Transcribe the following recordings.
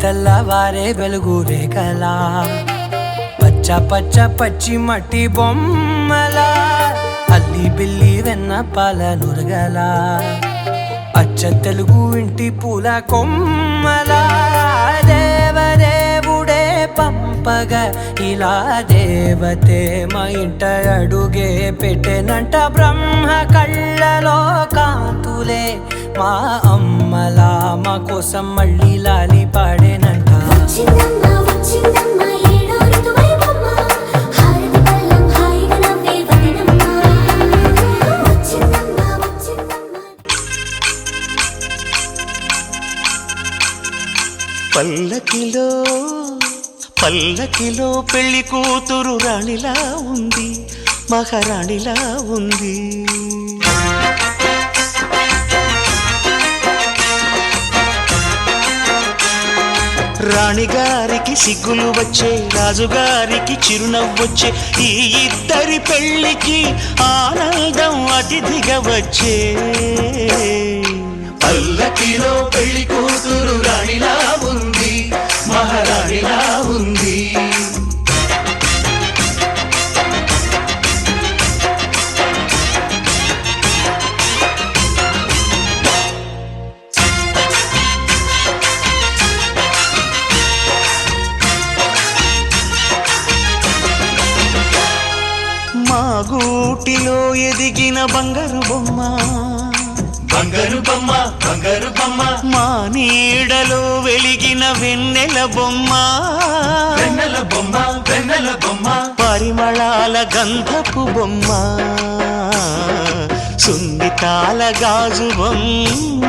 తెల్లవారే వెలుగు రేఖలా పచ్చ పచ్చ పచ్చి మట్టి బొమ్మలా అల్లి బిల్లి వెన్న పాల నురగలా అచ్చ తెలుగు ఇంటి పూల కొమ్మలా దేవదేవుడే పంపగా ఇలా దేవతే మా ఇంట అడుగే పెట్టెనంట బ్రహ్మ కళ్ళలో కాంతులే మా అమ్మలా మా కోసం మళ్ళీ లాలి పాడేనంట పల్లకిలో పల్లకిలో పెళ్లి కూతురు రాణిలా ఉంది, మహారాణిలా ఉంది. రాణిగారికి సిగ్గులు వచ్చే, రాజుగారికి చిరునవ్వొచ్చే, ఈ ఇద్దరి పెళ్లికి ఆనందం అతిథిగా వచ్చే. పల్లకిలో పెళ్లి కూతురు రాణిలా ఉంది, మహారాణిలా ఉంది. మా గూటిలో ఎదిగిన బంగారు బొమ్మ, బంగారు బొమ్మ, బంగారు బొమ్మ. మా నీడలో వెలిగిన వెన్నెల బొమ్మ, వెన్నెల బొమ్మ, వెన్నెల బొమ్మ. పరిమళాల గంధపు బొమ్మ, సున్నితాల గాజు బొమ్మ.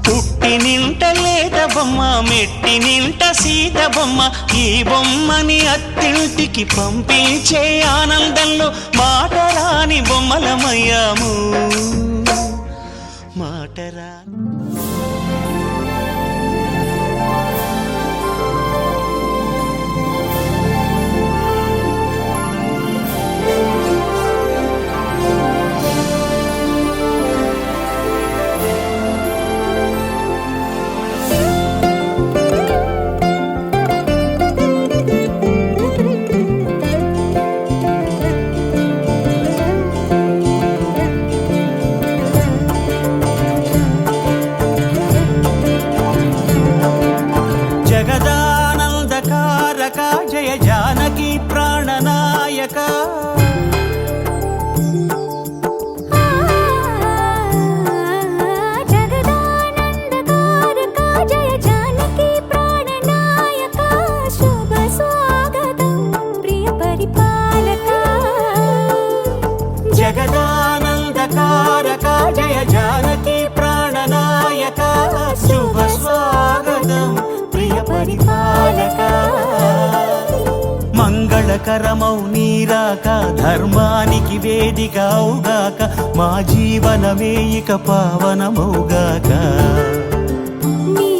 పుట్టి నింట లేత బొమ్మ, మెట్టి నింట సీత బొమ్మ. ఈ బొమ్మని అత్తింటికి పంపించే ఆనందంలో మాటరాని బొమ్మలమయ్యాము, మాటరా. జయ జానకి ప్రాణనాయక. జగదానందకారక జయ జానకి ప్రాణనాయక. శుభ స్వాగతం ప్రియ పరిపాలక. జగదానందకారక జయ జానకి ప్రాణనాయక. శుభ స్వాగతం ప్రియ పరిపాలక. మంగళకరమౌ నీరాక, ధర్మానికి వేదికవుగాక. మా జీవనమే ఇక పావనమౌగాక. నీ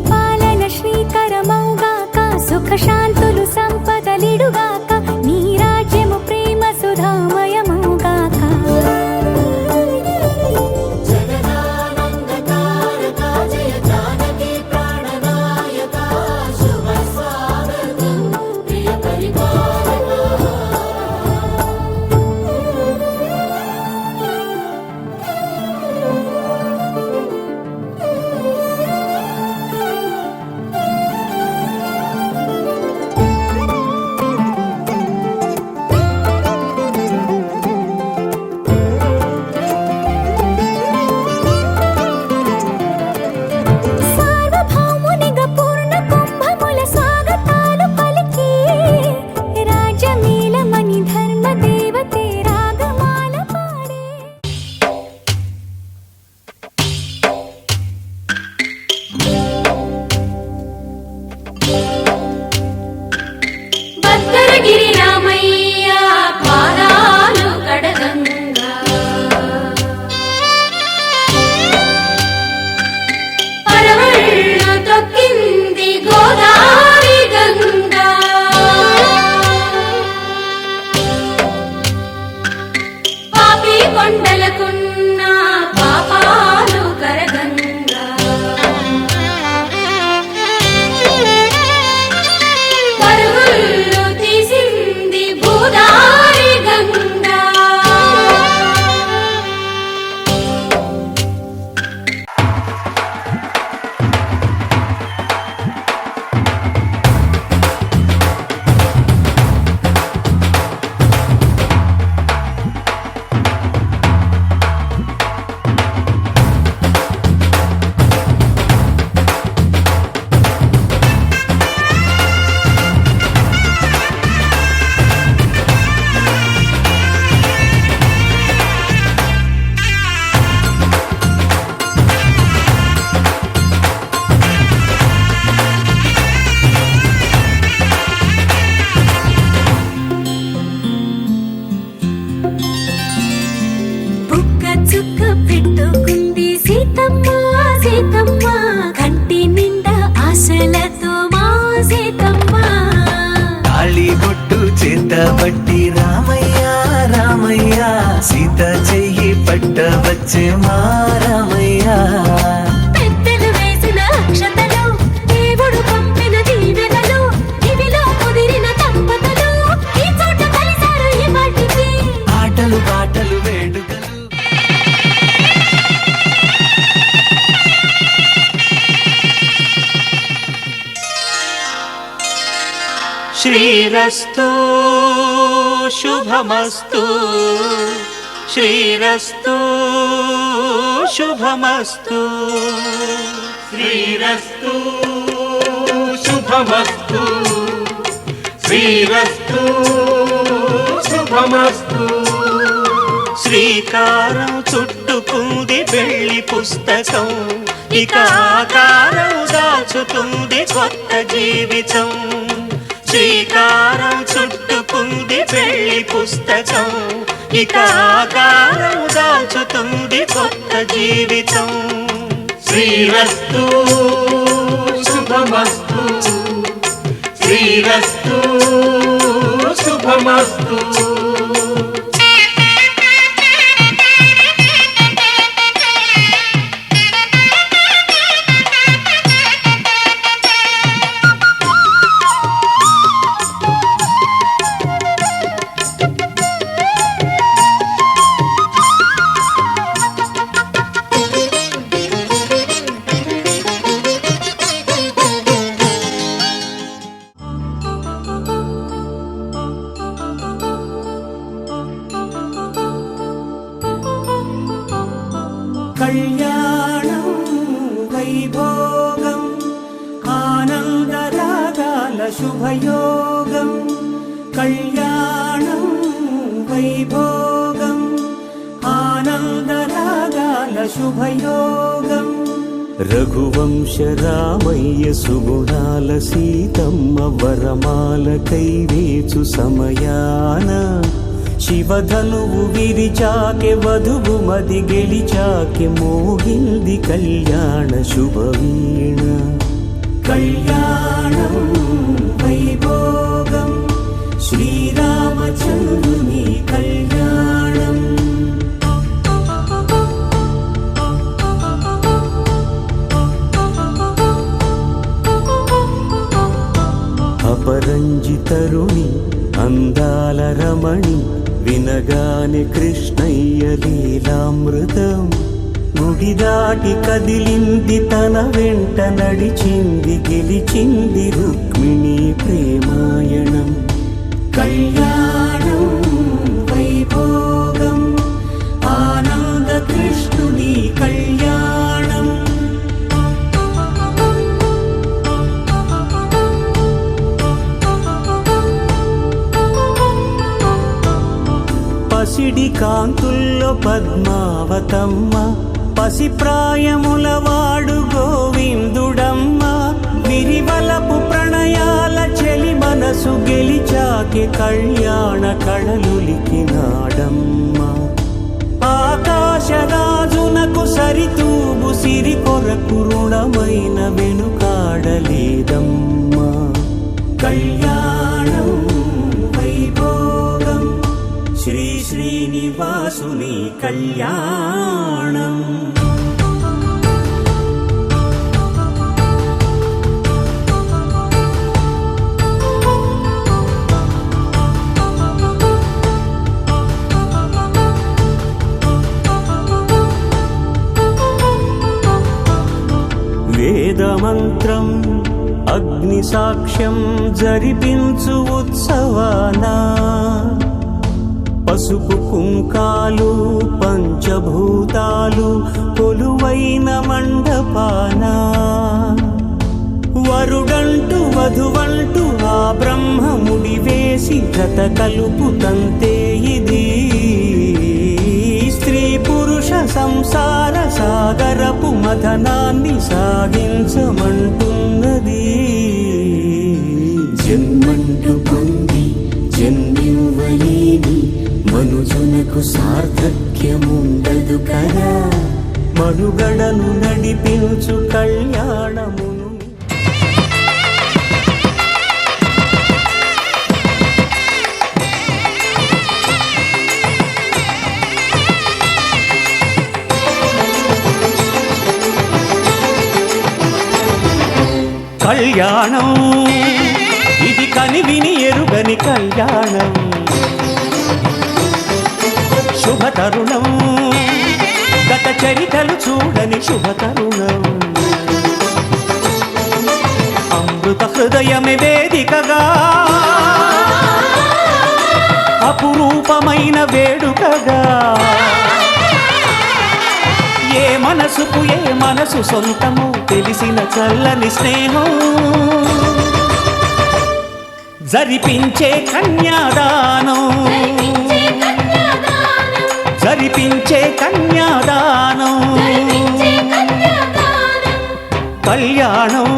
పాలన శ్రీకరమౌగాక, సుఖ శాంతులు సంపదలిడుగాక. నీ రాజ్యము ప్రేమ సుధామయమౌగాక. పట్టబట్టి రామయ్య రామయ్య సీత చెయ్యి పట్టవచ్చే మా రామయ్య పెద్దలు వేసిన అక్షతలు దేవుడు పంపిన దీవెనలు ఇవిలో కుదిరిన దంపతులు ఈ చోట కలిసారు ఈ పాటికి ఆటలు పాటలు వేడుకలు శ్రీరస్తు శుభమస్తు శ్రీరస్తు శుభమస్తు శ్రీరస్తు శుభమస్తు శ్రీరస్తు శుభమస్తు శ్రీకారం చుట్టుకుంది పెళ్లి పుస్తకం ఇక ఆకారం దాచుతుంది కొత్త జీవితం శ్రీకారం చుట్టుకుంది పెళ్లి పుస్తకం ఇక ఆకారం దాచుతుంది కొత్త జీవితం శ్రీరస్తు శుభమస్తు శ్రీరస్తు శుభమస్తు కళ్యాణం వైభోగం ఆనందరాగాల శుభయోగం కళ్యాణం వైభోగం ఆనందరాగాల శుభయోగం రఘువంశ రామయ్య సుగుణాల సీతమ్మ వరమాల కైవేచు సమయాన శివధనువు విరిచాకె వధువు మది గెలిచాకె మోగింది కళ్యాణ శుభవీణ కళ్యాణం వైభోగం శ్రీరామచంద్రుని కళ్యాణం అపరంజితరుణి అందాల రమణి వినగానే కృష్ణయ్య లీలామృతం గుడి దాటి కదిలింది తన వెంట నడిచింది గెలిచింది రుక్మిణి ప్రేమాయణం కళ్యాణం వైభోగం ఆనంద కృష్ణుని కళ్యాణం పసిడి కాంతుల్లో పద్మావతమ్మ పసిప్రాయముల వాడు గోవిందుడమ్మ విరివలపు ప్రణయాల చెలి మనసు గెలిచాకే కళ్యాణ కళలులికినాడమ్మ ఆకాశరాజునకు సరితూబు సిరి కొరకు రుణమైన వెనుకాడలేదమ్మా కళ్యాణం వైభోగం శ్రీ శ్రీనివాసుని కళ్యాణం వేదమంత్రం అగ్ని సాక్ష్యం జరిపించు ఉత్సవానా పసుపు కుంకాలు పంచభూతాలు కొలువైన మండపాన వరుడంటూ వధువంటూ ఆ బ్రహ్మముడి వేసి జత కలుపుతంతే ఇది స్త్రీ పురుష సంసార సాగరపు మథనాన్ని సాగించమంటున్నది జన్మంటూ పొంది జన్మివ్వలేని మనుజునకు సార్థక్యముండదు కదా మనుగడను నడిపించు కళ్యాణమును కళ్యాణం ఇది కనివిని ఎరుగని కళ్యాణం శుభతరుణం గత చరితలు చూడని శుభతరుణం అమృత హృదయమే వేదికగా అపురూపమైన వేడుకగా ఏ మనసుకు ఏ మనసు సొంతము తెలిసిన చల్లని స్నేహం జరిపించే కన్యాదానం జరిపించే కన్యాదానం కళ్యాణం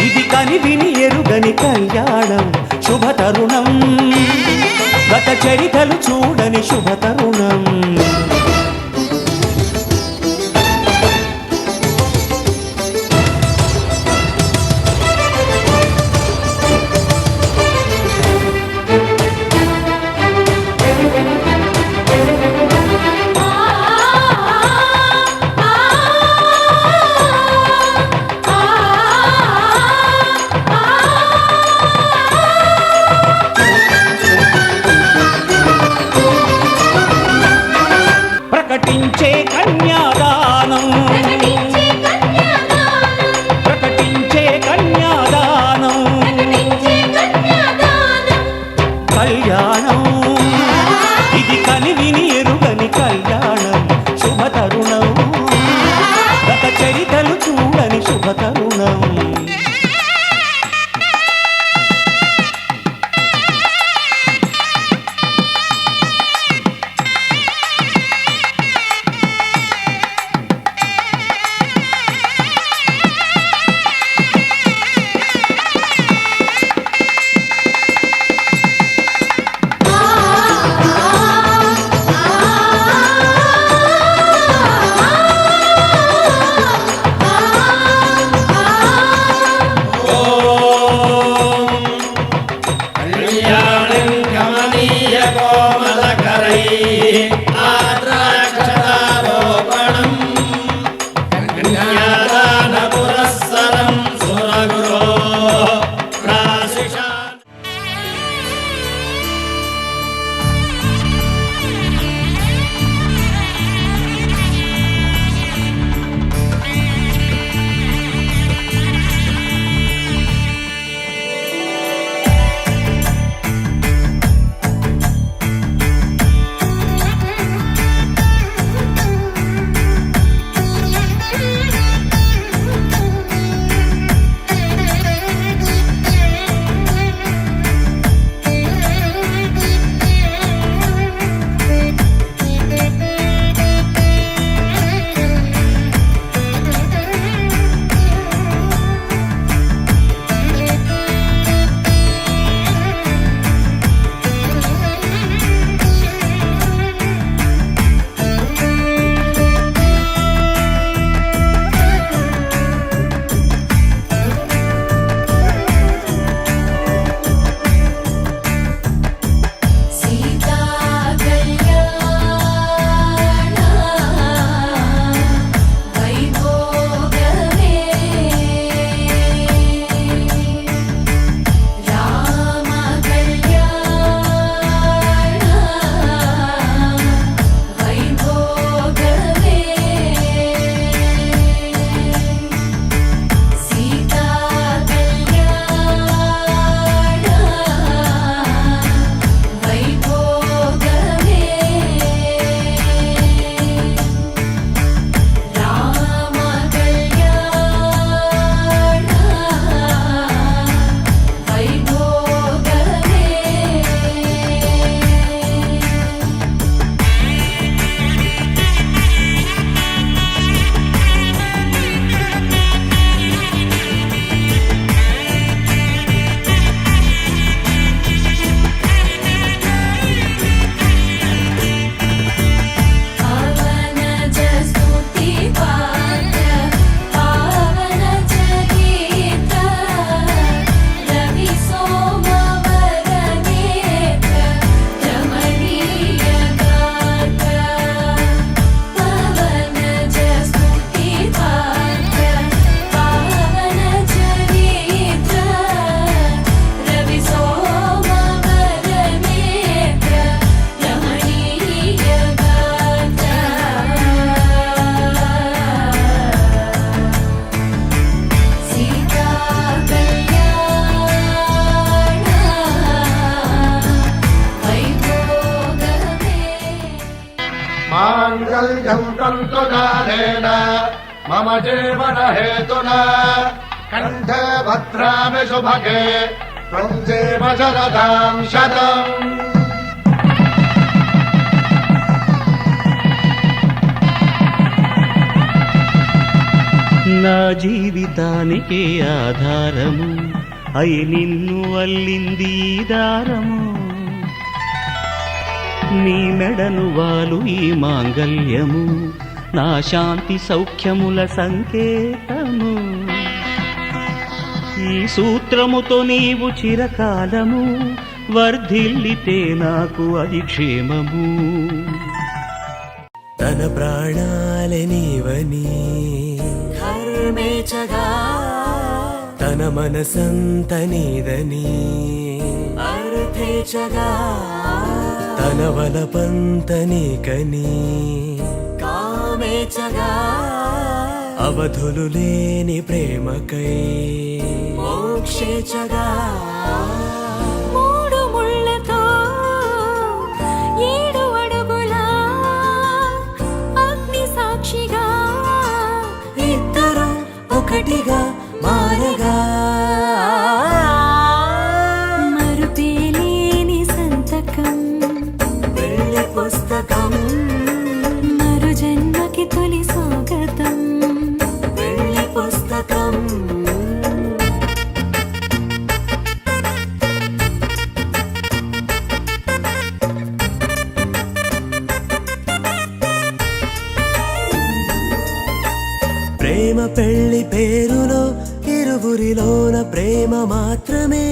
ఇది కనివిని ఎరుగని కళ్యాణం శుభతరుణం గత చరితలు చూడని శుభతరుణం माङ्गल्यं तन्तुदानेन मम जीवन हेतुना कण्ठे भद्रामि सुभगे त्वं जीव शरदां शतम्। నా జీవితానికి ఆధారము అయి నిన్ను అల్లింది ఈ దారము నీ మెడను వాలు ఈ మాంగల్యము నా శాంతి సౌఖ్యముల సంకేతము ఈ సూత్రముతో నీవు చిరకాలము వర్ధిల్లితే నాకు అది క్షేమము తన ప్రాణాలనివని ధర్మేచగా తన మనసంత నీదని అర్థేచగా తన వలపంత నీకని కామేచగా అవధులు లేని ప్రేమకై మోక్షేచగా మూడు ముళ్ళతో 7 అడుగుల అగ్ని సాక్షిగా ఇద్దరు ఒకటిగా మారగా మరుపేలేని సంతకం వెళ్ళి పుస్తకం మరు జన్మకి తొలి స్వాగతం వెళ్ళి పుస్తకం ప్రేమ పెళ్లి పేరులో ఇరువురిలోన ప్రేమ మాత్రమే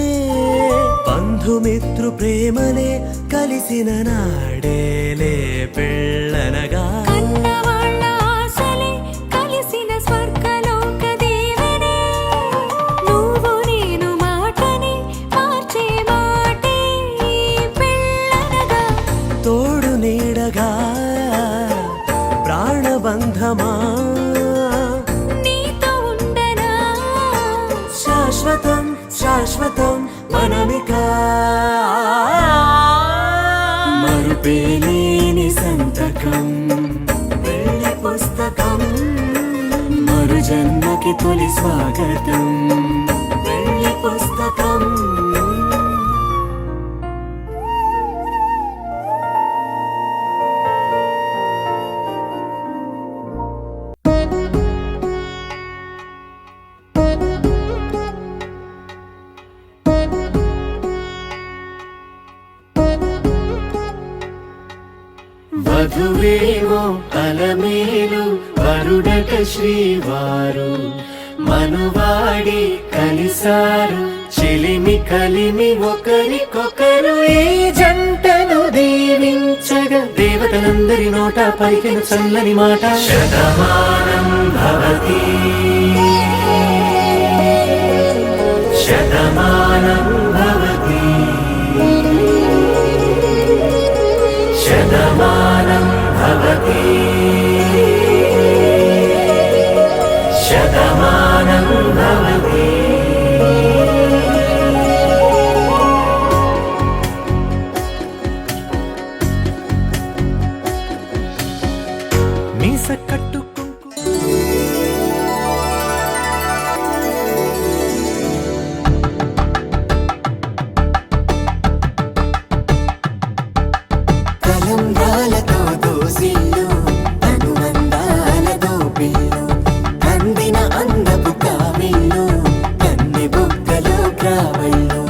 బంధుమిత్రు ప్రేమనే కలిసిన నాడేలే పెళ్ళనగా కన్నవాళ్ళ ఆశలే కలిసిన స్వర్గలోక దీవెనే నువ్వు నేను మాటని మార్చే మాటే పెళ్ళనగా తోడు నీడగా ప్రాణబంధమా నీతో ఉండనా శాశ్వతం శాశ్వతం మనమిక మరుపేలేని సంతకం వెళ్ళి పుస్తకం మరు జన్మకి తొలి స్వాగతం వెళ్ళి పుస్తకం వధువేమో అలమేలు వరుడట శ్రీవారు మనువాడి కలిసారు చెలిమి కలిమి ఒకరికొకరు ఈ జంటను దీవించగా దేవతలందరి నోట పలికిన చల్లని మాట శతమానం భవతి శతమానం భవతి శతమానం భవతి శతమానం భవతి మీస కట్టుకుంటూ తలంబ్రాలతో దోసిల్లు అనుబంధాలతో పిల్లు అందిన అందపు కావిల్లు కన్నె బుగ్గలో గ్రావళ్ళు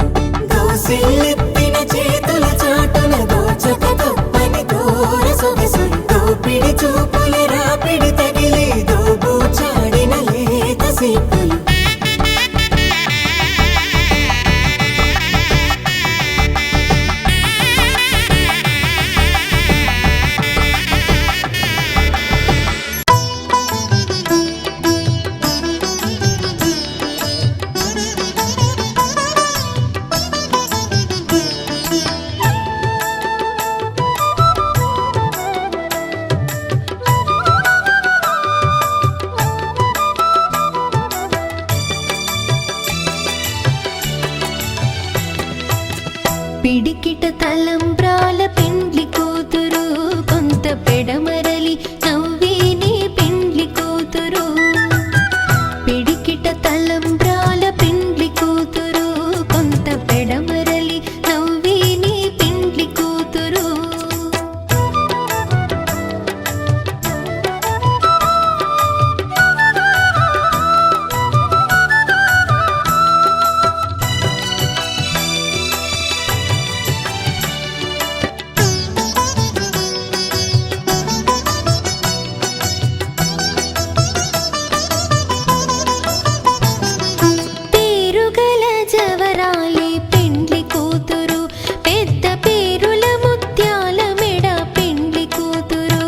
దోసిల్లెత్తిన చేతుల చాటున దోచక తప్పని దూర సొగసులు దోపిడి చూపుల రాపిడి తగిలి దోబూచాడిన లేత సీపులు పిడికిట తలంబ్రాల పెండ్లి కూతురు కొంత పెడమరలి నా తలంబ్రాల పెండ్లి కూతురు కొంత పెడమరలి నవ్వి నీ పెండ్లి కూతురు పేరుగల జవరాలి పెండ్లి కూతురు పెద్ద పేరుల ముత్యాల మెడ పెండ్లి కూతురు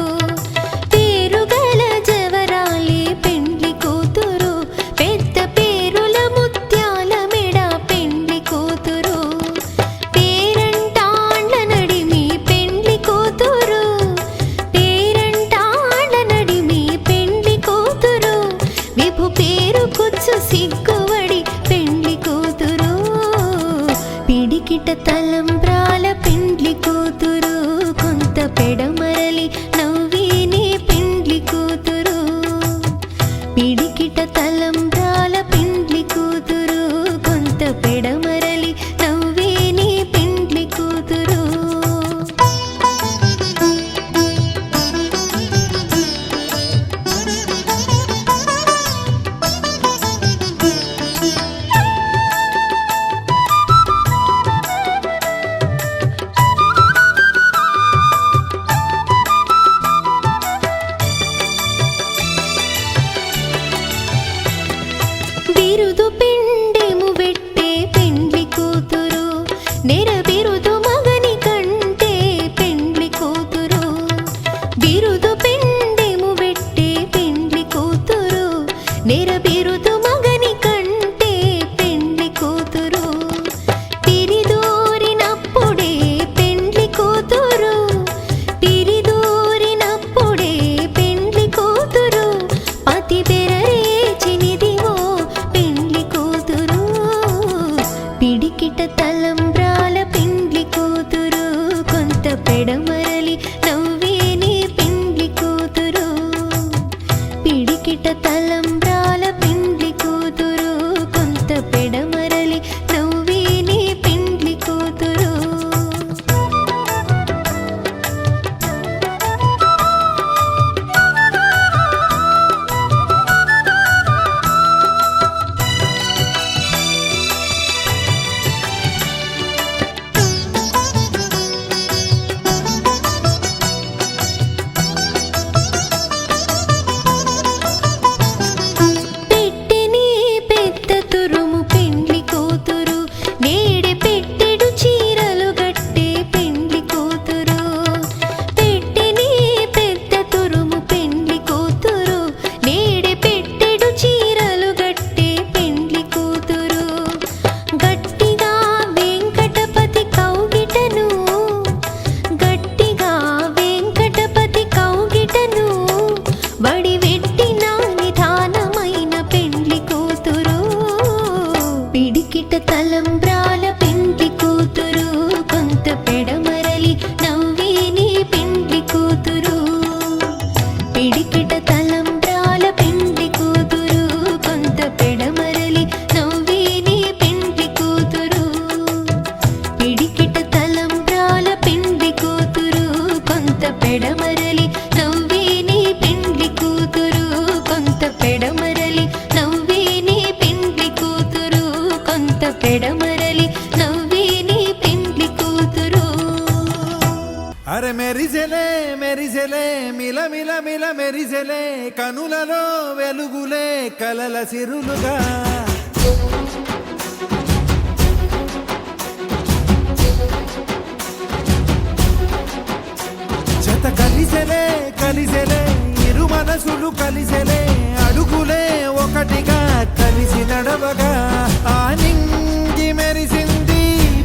పేరుగల జవరాలి పెండ్లి కూతురు పెద్ద పేరుల ముత్యాల మెడ పెండ్లి కూతురు పేరంటాండ్ల నడిమి పెండ్లి కూతురు పేరంటాండ్ల నడిమి పెండ్లి కూతురు విభు పేరు కుచ్చు సిగ్గువడి పెండ్లి కూతురు పిడికిట తలంబ్రాల పెండ్లి కూతురు కొంత పెడమరలి నవ్వి నీ పెండ్లి కూతురు పిడికిట తలంబ్రాల పెండ్లి కూతురు కొంత పెడమరలి నవ్వి నీ పెండ్లి కూతురు బిరుదు పిండెము వెట్టే పెండ్లి కూతురు నెర బిరుదు మగని కంటే పెండ్లి కూతురు బిరుదు పిండెము వెట్టే పెండ్లి కూతురు నెర బిరుదు మగని కంటే పెండ్లి కూతురు పిరిదూరినప్పుడే పెండ్లి కూతురు పిరిదూరినప్పుడే పెండ్లి కూతురు పతి బెరరేచినిదివో పెండ్లి కూతురు పిడికిట తలంబ్రాల పెండ్లి కూతురు కొంత పెడమరలి నవ్వి నీ పెండ్లి కూతురు పిడికిట తలంబ్రాల పెండ్లి కూతురు కొంత పెడమరలి నవ్వి నీ పెండ్లి కూతురు పెట్టెని పెద్ద తురుము పెండ్లి కూతురు నేడే పెట్టెడు చీరలు గట్టే పెండ్లి కూతురు పెట్టెని పెద్ద తురుము పెండ్లి కూతురు నేడే పెట్టెడు చీరలు గట్టే పెండ్లి కూతురు గట్టిగా వెంకటపతి కౌగిటను గట్టిగా వెంకటపతి కౌగిటను వడివెట్టిన నిధానమైన పెండ్లి కూతురు పిడికిట తలంబ్రాల పెండ్లి కూతురు కొంత పెడమరలి నవ్వి నీ పెండ్లి కూతురు పిడికిట తలంబ్రాల పెండ్లి కూతురు కొంత పెడమరలి నవ్వి నీ పెండ్లి కూతురు పిడికిట తలంబ్రాల పెండ్లి కూతురు కొంత పెడమరలి నవ్వి నీ పెండ్లి కూతురు కొంత పెడమరలి నవ్వి నీ పెండ్లి కూతురు కొంత పెడమరలి నవ్వి నీ పెండ్లి కూతురు అరే మెరిసెలే మెరిసెలే మిల మిల మిల మెరిసెలే కనులలో వెలుగులే కలల సిరులుగా జత కలిసెలే కలిసెలే ఇరు మనసులు కలిసెలే అడుగులే ఒకటిగా కలిసి నడవగా ఆ నింగి మెరిసింది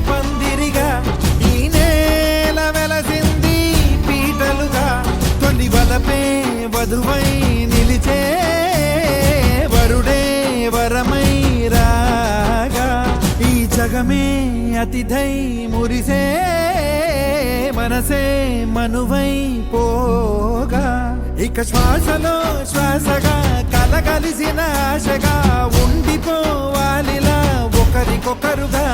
పందిరిగా ఈ నేల వెలసింది పీటలుగా తొలి వలపే వధువై నిలిచే వరుడే వరమై రాగా ఈ జగమే అతిథై మురిసే మనసే మనువై పోగా ఇక శ్వాసలో శ్వాసగా కల కలగలిసిన ఆశగా ఉండిపోవాలిలా ఒకరికొకరుగా.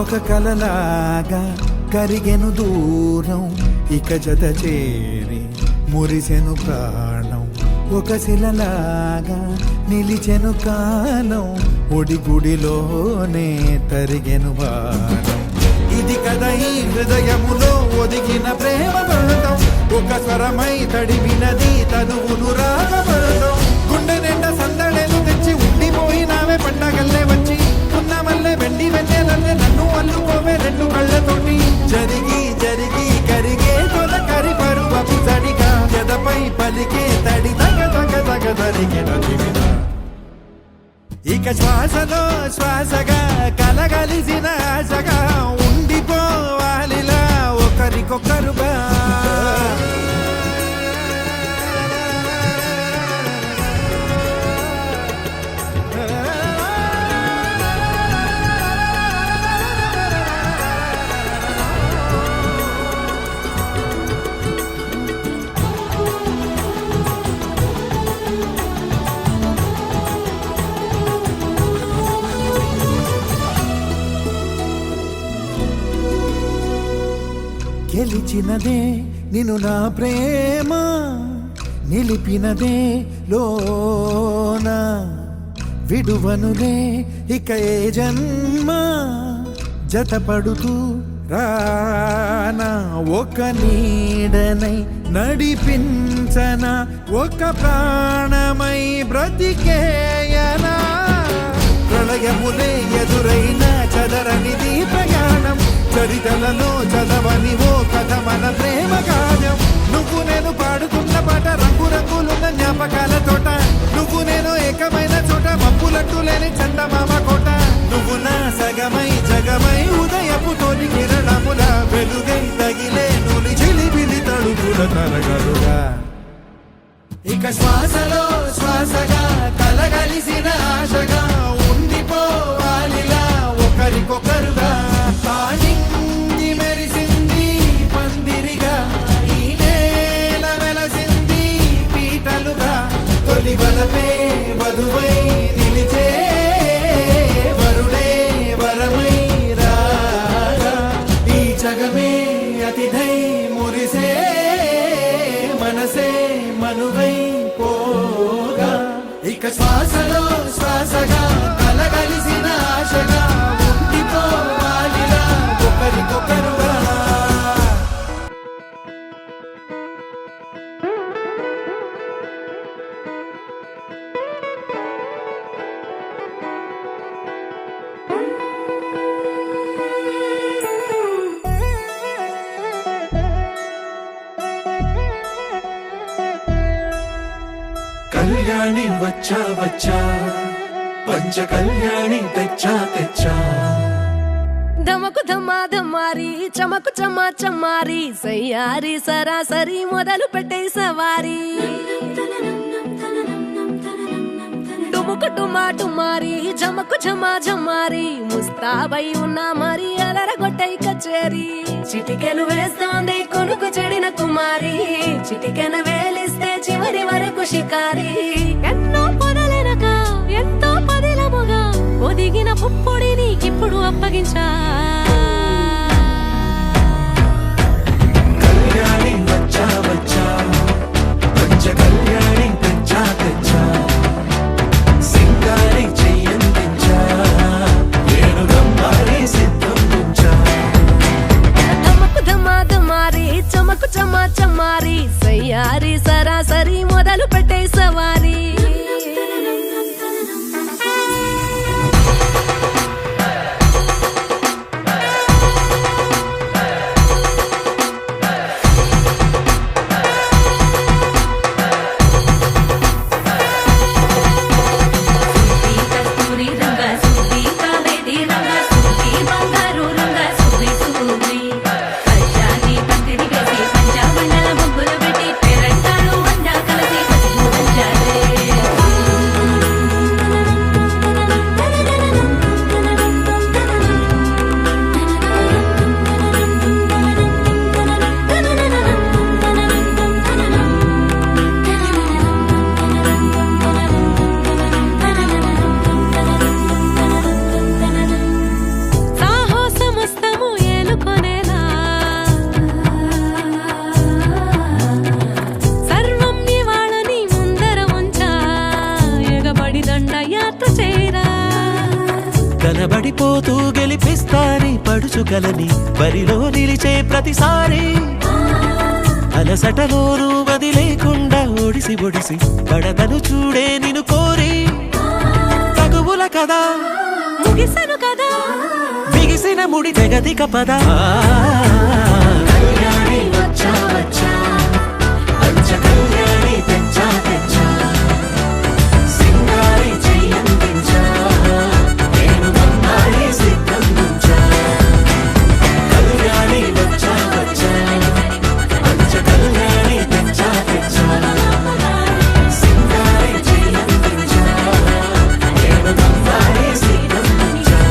ఒక కలలాగా కరిగెను దూరం, ఇక జత చేరి మురిసెను ప్రాణం. ఒక శిలలాగా నిలిచెను కాలం, ఒడిగుడిలోనే తరిగెను బాణం. ఇది కదా ఈ హృదయములో ఒదిగిన ప్రేమ బంధం, ఒక స్వరమై తడివినది తనువును రాగబంధం. గుండె నిండా సందడేలు తెచ్చి ఉండిపోయినావే పండగల్లే వచ్చి, ఉన్నమల్లే వెండి వెన్నెలల్లే నన్ను అల్లుకోవే రెండు కళ్ళతోటి. జరిగి జరిగి కరిగే తొలకరి పరువపు తడిగా, ఎదపై పలికే తడి తగ తగ తగ తరిగిన దివిన. ఇక శ్వాసలో శ్వాసగా కలగలిసిన ఆశగా ఉండిపోవాలిలా ఒకరికొకరుగా. గెలిచినదే నిన్ను నా ప్రేమ, నిలిపినదే లోన. విడువనులే ఇక ఏ జన్మ, జతపడుతూ రానా ఒక నీడనై నడిపించనా, ఒక ప్రాణమై బ్రతికేయనా. ప్రళయములే ఎదురైన చదరనిది ప్రయాణం, చరితలలో చదవని ఓ కథ మన ప్రేమ గానం. నువ్వు నేను పాడుతున్న పాట రంగు రంగులున్న జ్ఞాపకాల తోట, నువ్వు నేను ఏకమైన చోట మప్పులట్టు లేని చందమామ కోట. నువ్వు నా సగమై జగమై ఉదయపు తోని కిరణముల వెలుగై తగిలే నులి చిలిబిలి తడుపుల తరగలుగా. ఇక శ్వాసలో శ్వాసగా కలగలిసిన ఆశగా ఉండిపోవాలిలా ఒకరికొకరుగా. నింగి మెరిసింది పందిరిగా, ఈ నేల వెలసింది పీటలుగా. తొలి వలపే వధువై నిలిచే వరుడే వరమై రాగా, ఈ జగమే అతిథై మురిసే మనసే మనువై పోగా. ఇక శ్వాసలో శ్వాసగా కలగలిసిన ఆశగా ఉండిపోవాలిలా ఒకరికొకరుగా. కళ్యాణి వచ్చా వచ్చా, పంచ కళ్యాణి తెచ్చా తెచ్చా. ధమకు ధమా ధమారి చమకు చమా చమారి, సయ్యారి సరాసరి మొదలు పెట్టే సవారి. డుముకు టుమా టుమారి జమకు ఝమా ఝమారి, ముస్తాబై ఉన్నా మరి అలరగొట్టై కచేరి. చిటికెను వేస్తోంది కొనుకు చెడిన కుమారి, చిటికెను వేలిస్తే చివరి వరకు షికారి. ఎన్నో పొదలెనక ఎంతో పదిలముగా ఒదిగిన పుప్పొడి నీకిప్పుడు అప్పగించా. కళ్యాణి వచ్చా వచ్చా, పంచ కళ్యాణి తెచ్చా తెచ్చా. సింగారి చెయ్యందించా, వేణుగమ్మారి సిద్ధం ఉంచా. ధమకు ధమా ధమారి చమకు చమా చమారి, సయ్యారి సరాసరి మొదలు పెట్టే సవారి. తిప్పుతూ గెలిపిస్తాని పడుచుగలని బరిలో నిలిచే ప్రతిసారి అలసటలోనూ వదిలేకుండా ఒడిసి ఒడిసి పడతను చూడే నిన్ను కోరి తగువుల కదా ముగిసను కదా బిగిసిన ముడి తెగదిక పద కళ్యాణి వచ్చా వచ్చా పంచ కళ్యాణి తెచ్చా తెచ్చా సింగారి చెయ్యందించా నేను బంగారి సిద్ధందించా కళ్యాణి వచ్చా వచ్చా పంచ కళ్యాణి తెచ్చా తెచ్చా సింగారి చెయ్యందించా నేను బంగారి సిద్ధందించా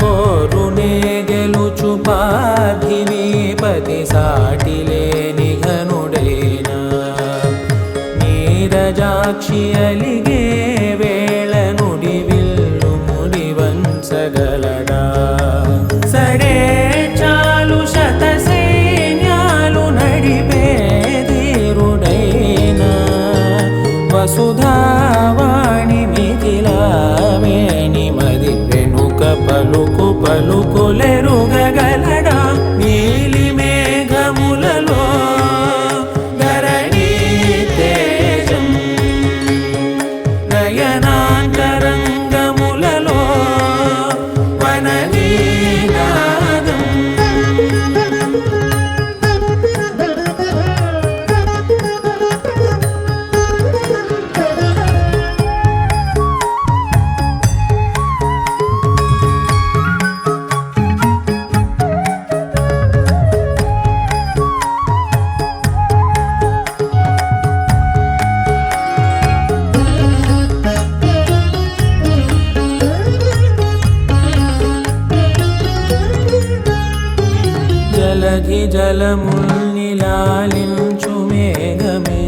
పోరునే గెలుచు పార్థివీపతి సాటిలేని ఘనుడైనా నీరజాక్షి అలిగే వేళ నుడి విల్లు ముడి వంచగలడా సడే చాలు శత సైన్యాలు నడిపే ధీరుడైనా వసుధావాణి మిథిలావేణి మది వెనుక పలుకు పలుకులెరుగగలడా నీలి మేఘములలో ధరణీ తేజం నయనాంతరంగములలో వననీనాదం జలధి జలముల్నిలాలించు మేఘమే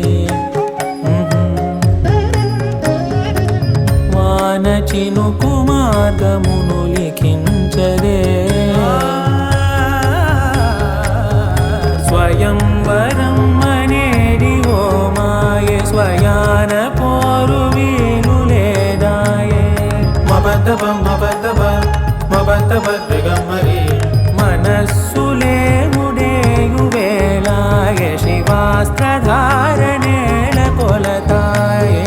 వాన చినుకు మార్గమును లిఖించదే స్వయంవరం అనేడి ఓ మాయే స్వయాన పోరు వీలు లేదాయే మబద్దబం మబద్దబ మబద్దబ దిగమ్మరి మనస్సులే ముడేయు వేళాయ శివాస్త్రధారణేళ కొలతాయే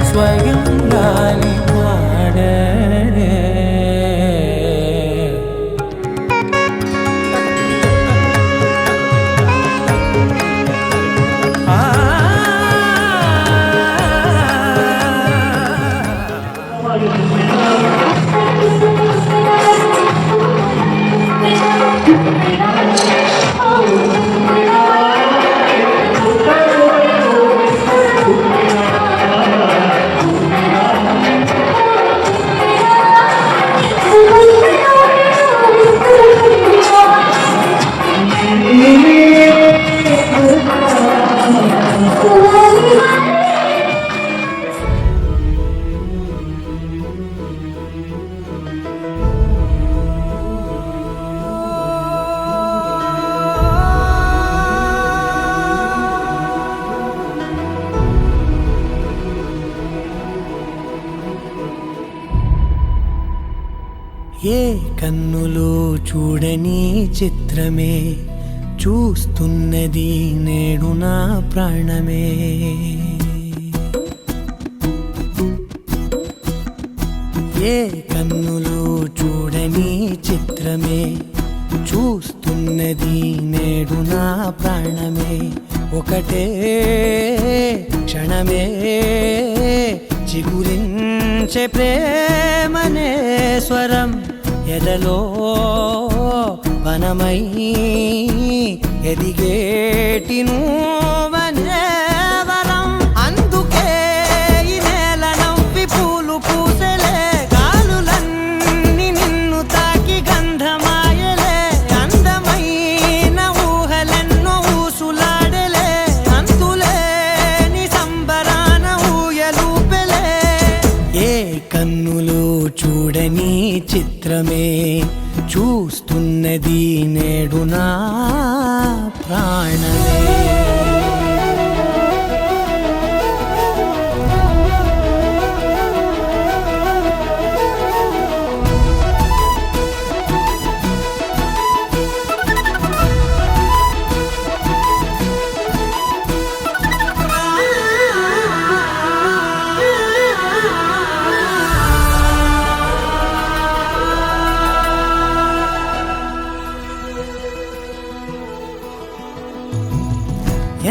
స్వయం లాలి ఏ కన్నులు చూడని చిత్రమే చూస్తున్నది నేడు నా ప్రాణమే. ఏ కన్నులు చూడని చిత్రమే చూస్తున్నది నేడు నా ప్రాణమే. ఒకటే క్షణమే చిగురించే ప్రేమనే స్వరం ఎదలో వనమై ఎదిగేటి నువ్వనే వరం. అందుకే ఈ నేల నవ్వి పూలు పూసెలే, గాలులన్నీ నిన్ను తాకి గంధమాయలే. అందమైన ఊహలెన్నో ఊసులాడలే, అంతులేని సంబరాన ఊయలూపెలే. ఏ కన్నులు చూడని చిత్రమే చూస్తున్నది నేడు నా ప్రాణమే.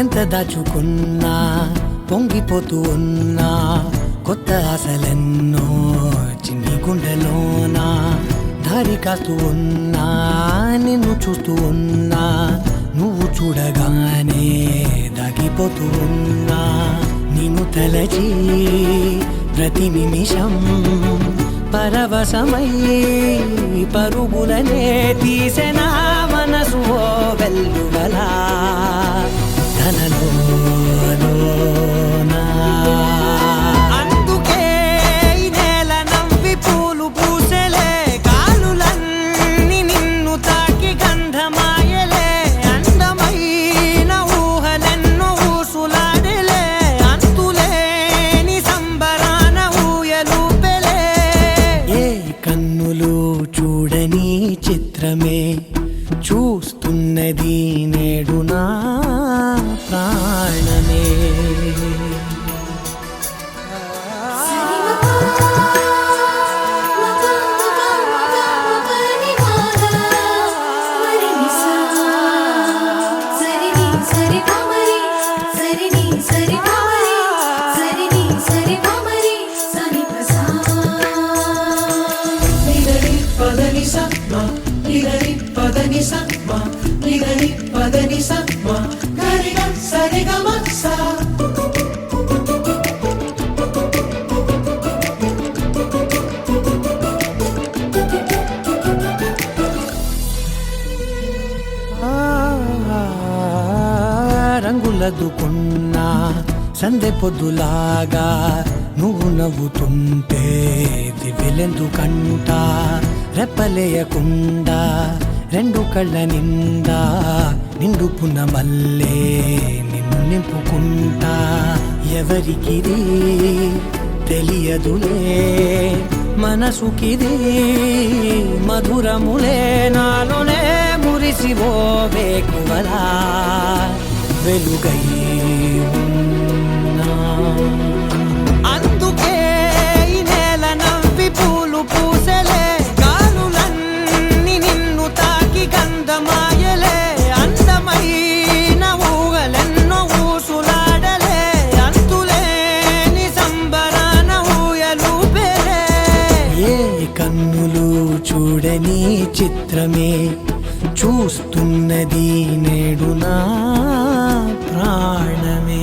ఎంత దాచుకున్నా పొంగిపోతూ ఉన్నా, కొత్త ఆశలెన్నో చిన్ని గుండెలోనా. దారి కాస్తూ ఉన్నా, నిన్ను చూస్తూ ఉన్నా, నువ్వు చూడగానే దాగిపోతూ ఉన్నా. నిన్ను తలచి ప్రతి నిమిషం పరవశమై పరుగులనే తీసెనా మనసు ఓ వెల్లువలా తనలోనా. అందుకే ఈ నేల నవ్వి పూలు పూసెలే, గాలులన్నీ నిన్ను తాకి గంధమాయలే. అందమైన ఊహలెన్నో ఊసులాడలే, అంతులేని సంబరాన ఊయలూపెలే. ఏ కన్నులు చూడని చిత్రమే చూస్తున్నది నేడు నా ప్రాణమే. రంగులదుకున్నా సందె పొద్దులాగా నువ్వు నవ్వుతుంటే దివ్వెలెందుకంట. రెప్పలేయకుండా రెండు కళ్ళ నిండా నిండుకున్న మల్లే నిన్ను నింపుకుంటా. ఎవరికిది తెలియదులే మనసుకిది మధురములే, నాలోనే మురిసివో వేకువలా వెలుగై ఉన్నా. అందుకే ఈ నేల నవ్వి పూలు పూసెలే, గాలులన్నీ నిన్ను తాకి గంధమాయలే. అందమైన ఊహలెన్నో ఊసులాడలే, అంతులేని సంబరాన ఊయలూపెలే. ఏ కన్నులు చూడని చిత్రమే చూస్తున్నది నేడు నా ప్రాణమే.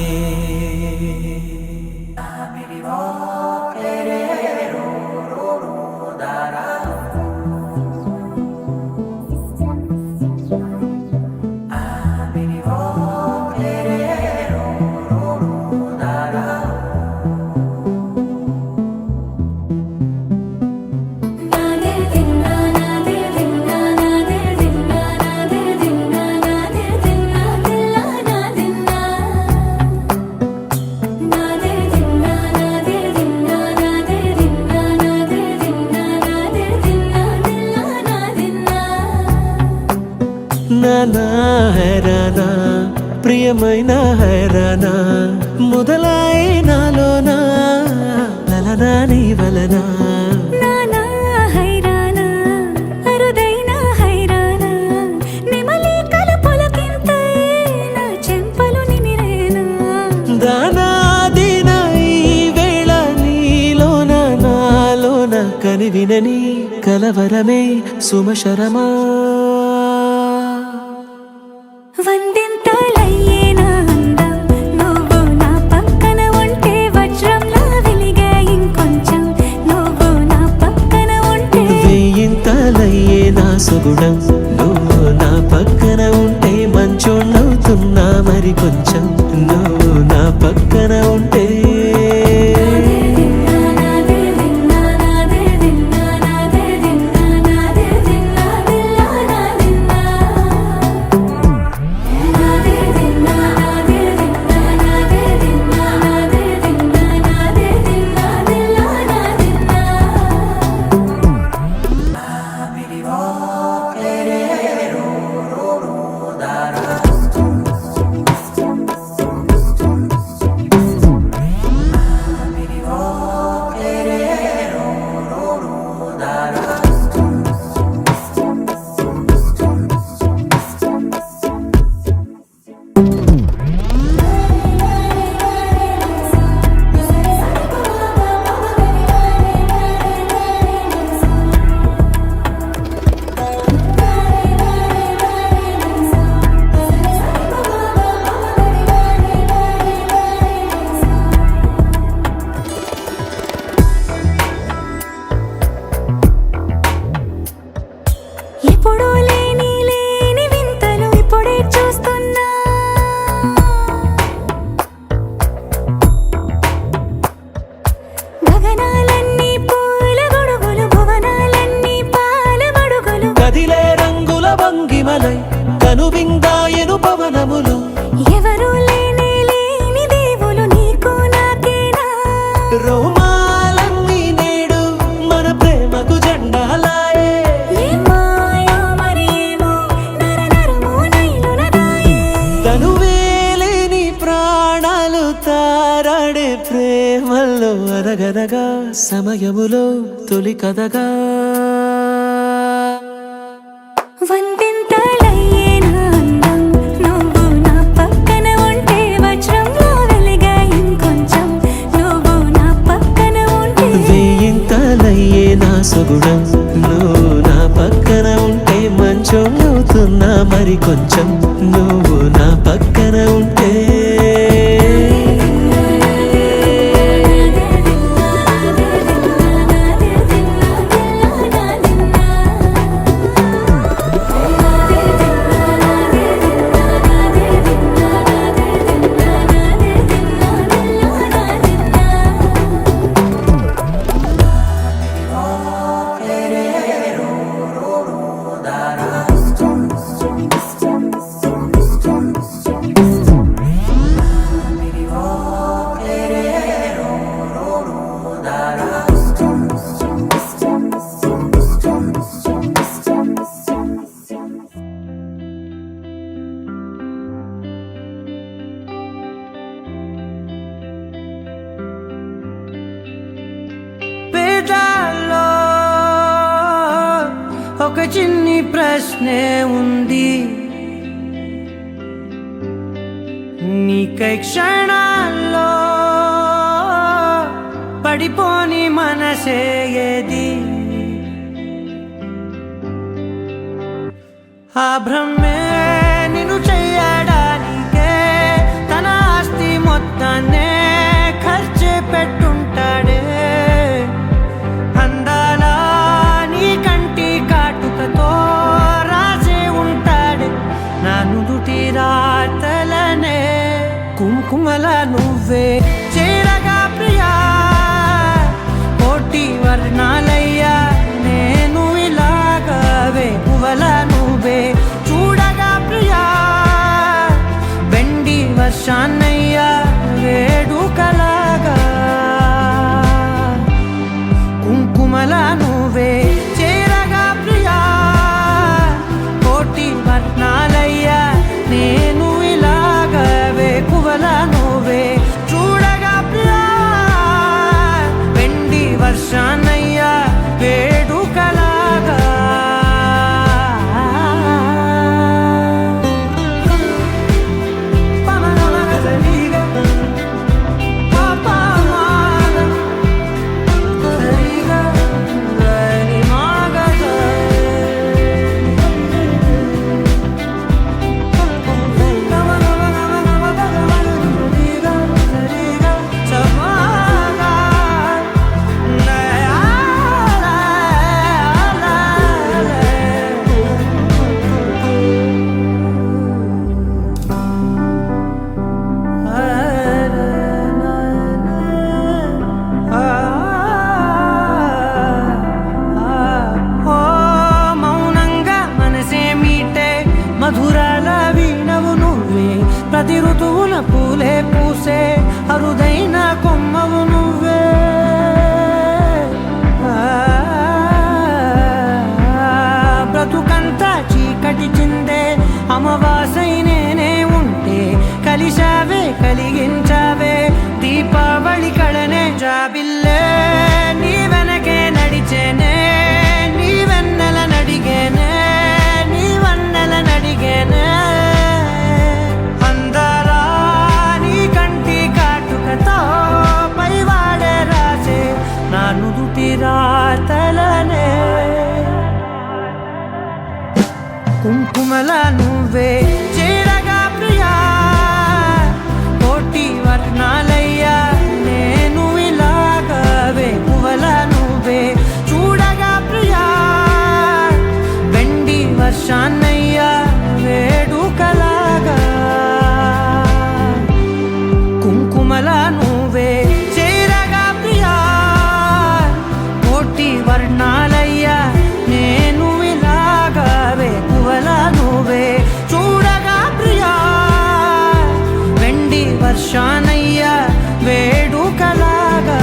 ఏమైనా హైరానా మొదలాయే నాలోనా లలనా నీ వలనా నానా హైరానా అరుదైన హైరానా నెమలి కలుపులకింతై నా చెంపలు నిమిరేనా దానాదిన ఈ వేళ నీలోన నాలోన కనివినని కలవరమే సుమశరమా వందింతలయ్యేనా అందం నువ్వు నా పక్కన ఉంటే వజ్రంలా వెలిగే ఇంకొంచెం నువ్వు నా పక్కన ఉంటే వెయ్యింతలయ్యే నా సుగుణం నువ్వు నా పక్కన ఉంటే మంచోళ్ళవుతున్నా మరి కొంచెం నువ్వు నా పక్కన ఉంటే ఎప్పుడూ లేని లేని వింతలు ఇప్పుడే చూస్తున్నా గగనాలన్నీ పూల గొడుగులు భువనాలన్నీ పాల మడుగులు కదిలే రంగుల భంగిమలై కనువిందాయను పవనములు ఎవరూ లేని లేని దేవులు నీకు నాకేనా రోమాలన్నీ నేడు మన ప్రేమకు జెండాలాయే ఏ మాయో మరి ఏమో నరనరమో నైలున దాయే తనువేలేని ప్రాణాలు తారాడే ప్రేమల్లో అనగనగా సమయములో తొలి కథగా వందింతలయ్యేనా అందం నువ్వు నా పక్కన ఉంటే వజ్రంలా వెలిగే ఇంకొంచెం నువ్వు నా పక్కన ఉంటే వెయ్యింతలయ్యే నా సుగుణం నువ్వు నా పక్కన ఉంటే మంచోళ్ళవుతున్నా మరి కొంచెం నువ్వు నా పక్కన ఉంటే పేదాల్లో ఒక చిన్ని ప్రశ్నే ఉంది నీకై క్షణాల్లో పడిపోని మనసే ఏది ఆ భ్రమే నిన్ను చెయ్యడానికే తన ఆస్తి మొత్తాన్నే ఖర్చే పెట్టుంటాడే అందాల నీ కంటి కాటుకతో రాసే ఉంటాడే నా నుదుటి రాతలనే కుంకుమల నువ్వే చేరగా ప్రియా కోటి వర్ణాలయ్యా నేను ఇలాగవే పువ్వల నువ్వే చూడగా ప్రియా బెండి వర్షాన్నయ్యా వేడు నుదుటి రాతలనే కుంకుమల నువ్వే చేరగా ప్రియా కోటి వర్ణాలయ్యా నేను ఇలాగవే పువ్వల నువ్వే చూడగా ప్రియా వెండి వర్షాన్నయ్యా వేడుకలాగా కుంకుమల నువ్వే చేరగా ప్రియా కోటి వర్ణాలయ్యా నేను ఇలాగవే పువ్వల నువ్వే చూడగా ప్రియా వెండి వర్షానయ్యా వేడుకలాగా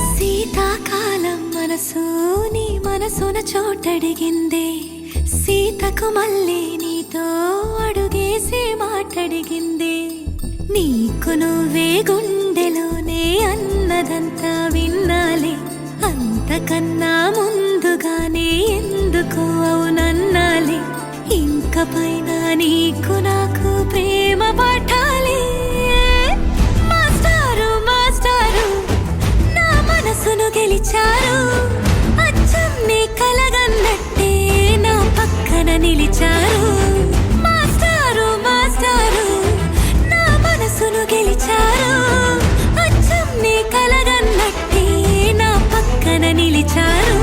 శీతాకాలం మనసు నీ మనసున చోటడిగిందే సీతకు మళ్ళీ నీతో అడుగేసి మాటడిగిందే నీకు నువ్వే గుండెలోనే అన్నదంతా విన్నాలే అంతకన్నా ముందుగానే ఎందుకు అవునన్నాలే ఇంక పైన నీకు నాకు ప్రేమ పాఠాలే మాస్టారు మాస్టారు నా మనసును గెలిచారు అచ్చం నీ కలగన్నట్టే నా పక్కన నిలిచారు మాస్టారు మాస్టారు నా మనసును గెలిచారు అచ్చం నీ కలగన్నట్టే నా పక్కన నిలిచారు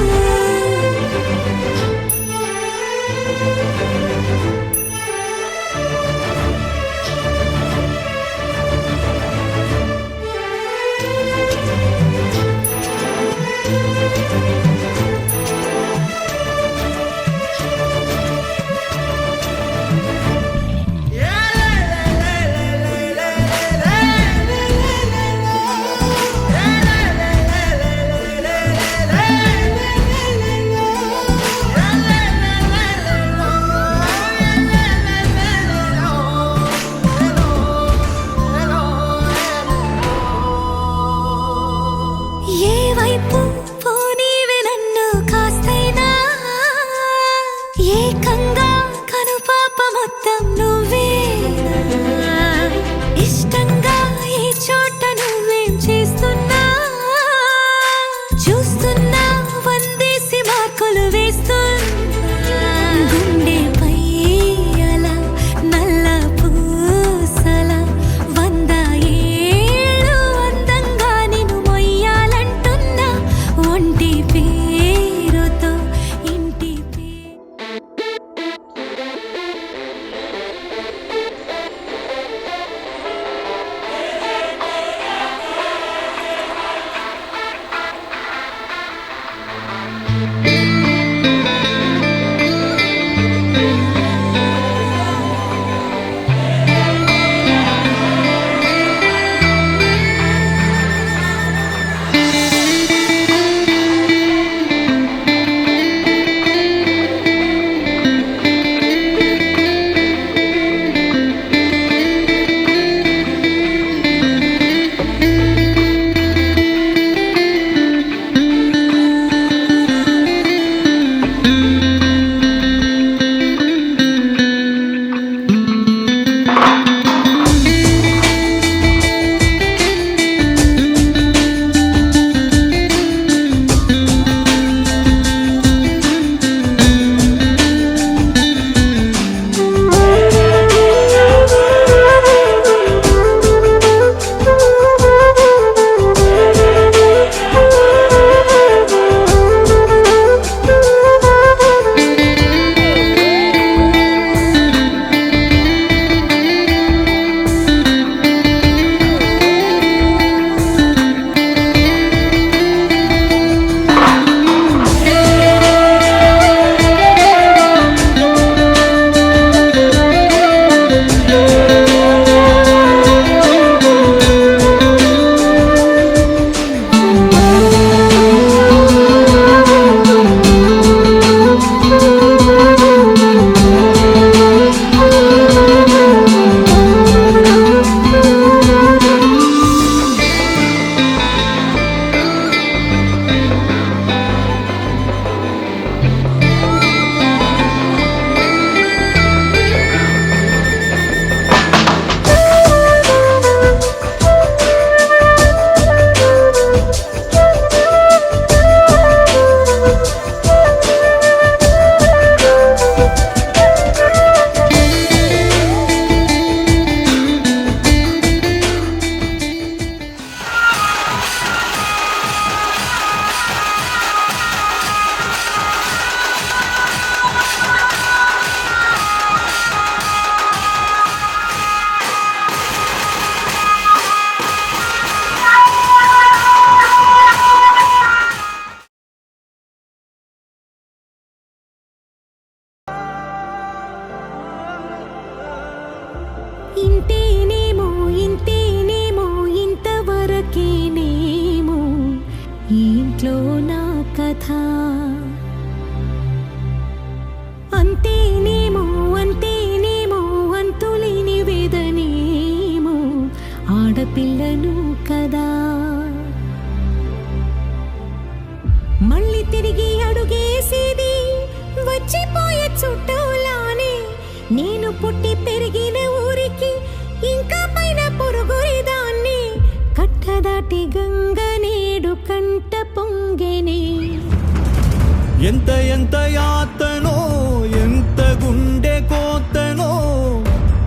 ఇంట్లో నా కథ అంతేనేమో అంతేనేమో అంతులేని వేదనేమో ఆడపిల్లను కదా మళ్ళీ తిరిగి అడుగేసేది వచ్చిపోయే చుట్టూలానే నేను పుట్టి పెరిగిన ఊరికి ఇంకా పైన పొరుగురిదాన్ని కట్టదాటి గంగ నేడు కంట పొంగెనే ఎంత ఎంత యాతనో ఎంత గుండె కోతనో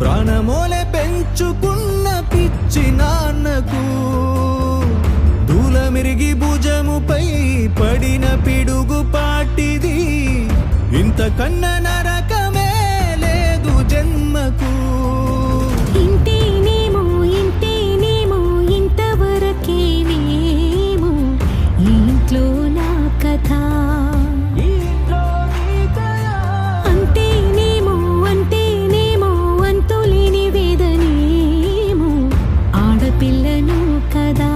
ప్రాణమోలే పెంచుకున్న పిచ్చి నాన్నకు దూలమిరిగి భుజముపై పడిన పిడుగు పాటిది ఇంతకన్న నరకమే లేదు జన్మకు ఇంతేనేమో ఇంతేనేమో ఇంతవరకేనేమో ఈ ఇంట్లో నా కథ అంతేనేమో అంతేనేమో అంతులేని వేదనేమో ఆడపిల్లను కదా